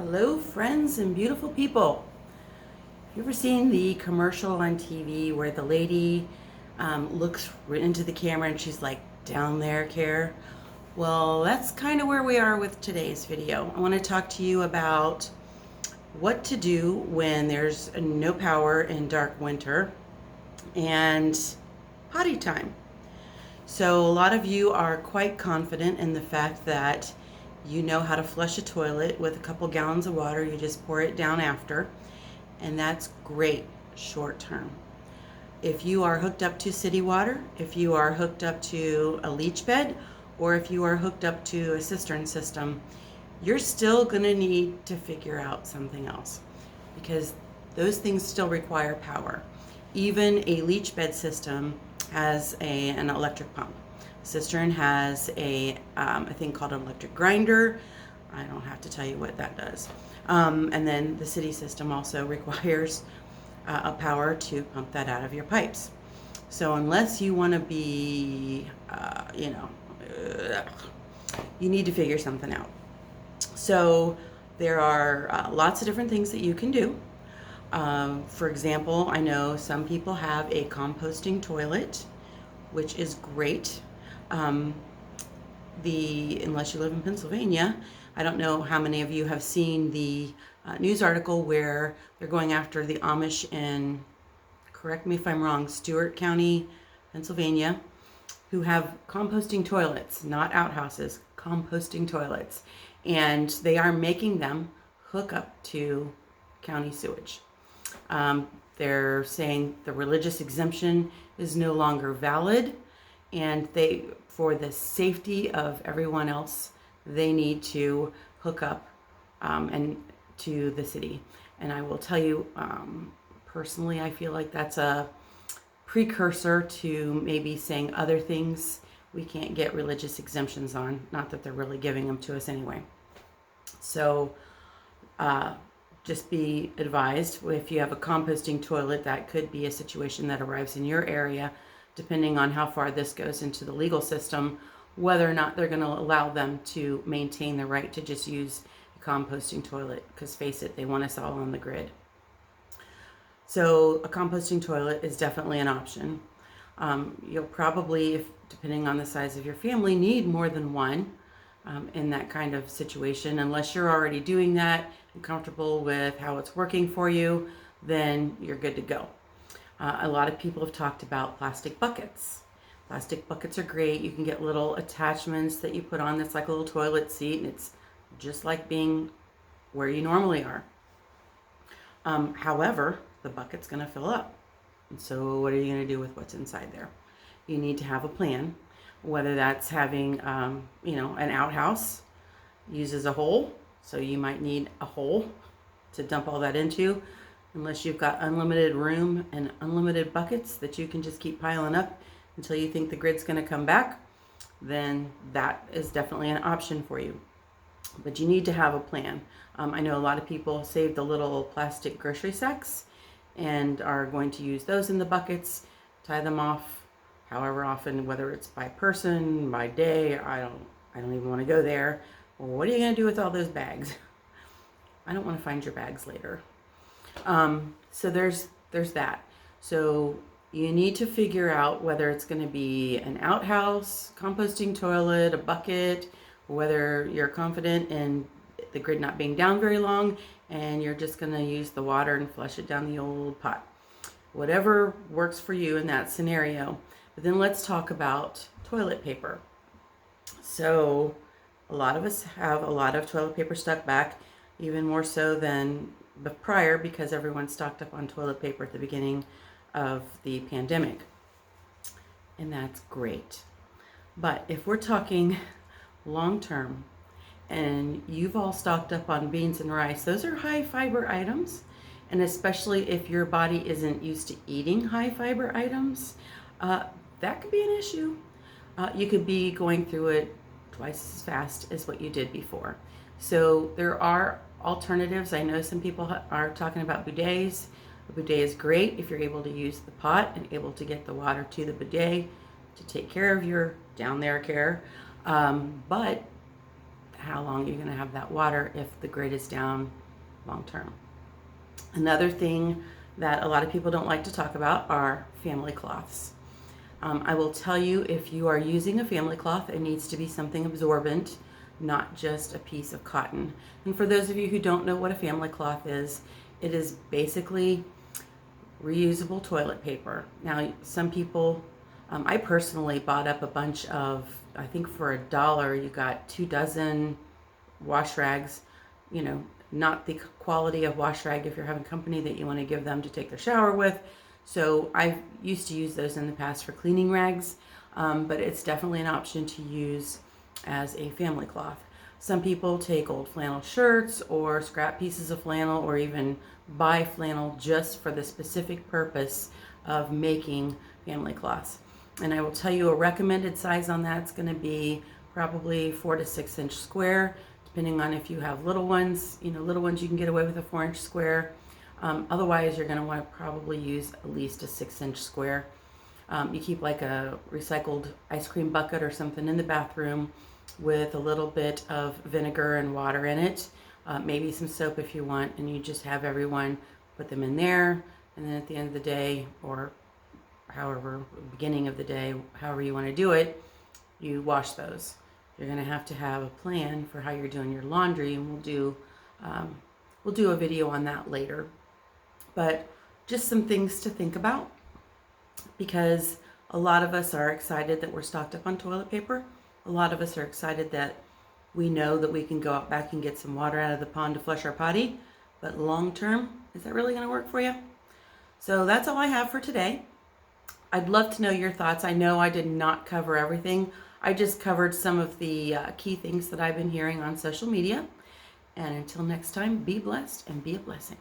Hello, friends and beautiful people. Have you ever seen the commercial on TV where the lady looks right into the camera and she's like, down there, care? Well, that's kind of where we are with today's video. I want to talk to you about what to do when there's no power in dark winter and potty time. So, a lot of you are quite confident in the fact that you know how to flush a toilet with a couple gallons of water. You just pour it down after, and that's great short term. If you are hooked up to city water, if you are hooked up to a leach bed, or if you are hooked up to a cistern system, you're still going to need to figure out something else because those things still require power. Even a leach bed system has an electric pump. Cistern has a thing called an electric grinder. I don't have to tell you what that does. And then the city system also requires a power to pump that out of your pipes. So unless you want to be, you need to figure something out. So there are lots of different things that you can do. For example, I know some people have a composting toilet, which is great. Unless you live in Pennsylvania, I don't know how many of you have seen the news article where they're going after the Amish in, correct me if I'm wrong, Stewart County, Pennsylvania, who have composting toilets, not outhouses, composting toilets. And they are making them hook up to county sewage. They're saying the religious exemption is no longer valid, and for the safety of everyone else, they need to hook up and to the city. And I will tell you, personally, I feel like that's a precursor to maybe saying other things we can't get religious exemptions on. Not that they're really giving them to us anyway. So just be advised, if you have a composting toilet, that could be a situation that arrives in your area, depending on how far this goes into the legal system, whether or not they're going to allow them to maintain the right to just use a composting toilet, because face it, they want us all on the grid. So a composting toilet is definitely an option. You'll probably, depending on the size of your family, need more than one in that kind of situation. Unless you're already doing that and comfortable with how it's working for you, then you're good to go. A lot of people have talked about plastic buckets. Plastic buckets are great. You can get little attachments that you put on that's like a little toilet seat, and it's just like being where you normally are. However, the bucket's going to fill up. And so what are you going to do with what's inside there? You need to have a plan, whether that's having, an outhouse uses a hole. So you might need a hole to dump all that into. Unless you've got unlimited room and unlimited buckets that you can just keep piling up until you think the grid's going to come back, then that is definitely an option for you. But you need to have a plan. I know a lot of people save the little plastic grocery sacks and are going to use those in the buckets, tie them off however often, whether it's by person, by day. I don't even want to go there. Well, what are you going to do with all those bags? I don't want to find your bags later. So there's that. So you need to figure out whether it's going to be an outhouse, composting toilet, a bucket, whether you're confident in the grid not being down very long and you're just going to use the water and flush it down the old pot. Whatever works for you in that scenario. But then let's talk about toilet paper. So a lot of us have a lot of toilet paper stuck back, even more so than prior, because everyone stocked up on toilet paper at the beginning of the pandemic. And that's great. But if we're talking long term and you've all stocked up on beans and rice, those are high fiber items. And especially if your body isn't used to eating high fiber items, that could be an issue. You could be going through it twice as fast as what you did before. So there are alternatives. I know some people are talking about bidets. A bidet is great if you're able to use the pot and able to get the water to the bidet to take care of your down there care. But how long you're going to have that water if the grid is down long term. Another thing that a lot of people don't like to talk about are family cloths. I will tell you, if you are using a family cloth, it needs to be something absorbent, not just a piece of cotton. And for those of you who don't know what a family cloth is, it is basically reusable toilet paper. Now, some people, I personally bought up a bunch of, I think for $1, you got 2 dozen wash rags, you know, not the quality of wash rag if you're having company that you want to give them to take their shower with. So I used to use those in the past for cleaning rags, but it's definitely an option to use as a family cloth. Some people take old flannel shirts or scrap pieces of flannel, or even buy flannel just for the specific purpose of making family cloths. And I will tell you, a recommended size on that is going to be probably 4 to 6 inch square, depending on if you have little ones. You know, little ones, you can get away with a 4 inch square. Otherwise, you're going to want to probably use at least a 6 inch square. You keep like a recycled ice cream bucket or something in the bathroom with a little bit of vinegar and water in it, maybe some soap if you want, and you just have everyone put them in there, and then at the end of the day, or however, beginning of the day, however you want to do it, you wash those. You're going to have a plan for how you're doing your laundry, and we'll do a video on that later. But just some things to think about, because a lot of us are excited that we're stocked up on toilet paper. A lot of us are excited that we know that we can go out back and get some water out of the pond to flush our potty. But long term, is that really going to work for you? So that's all I have for today. I'd love to know your thoughts. I know I did not cover everything. I just covered some of the key things that I've been hearing on social media. And until next time, be blessed and be a blessing.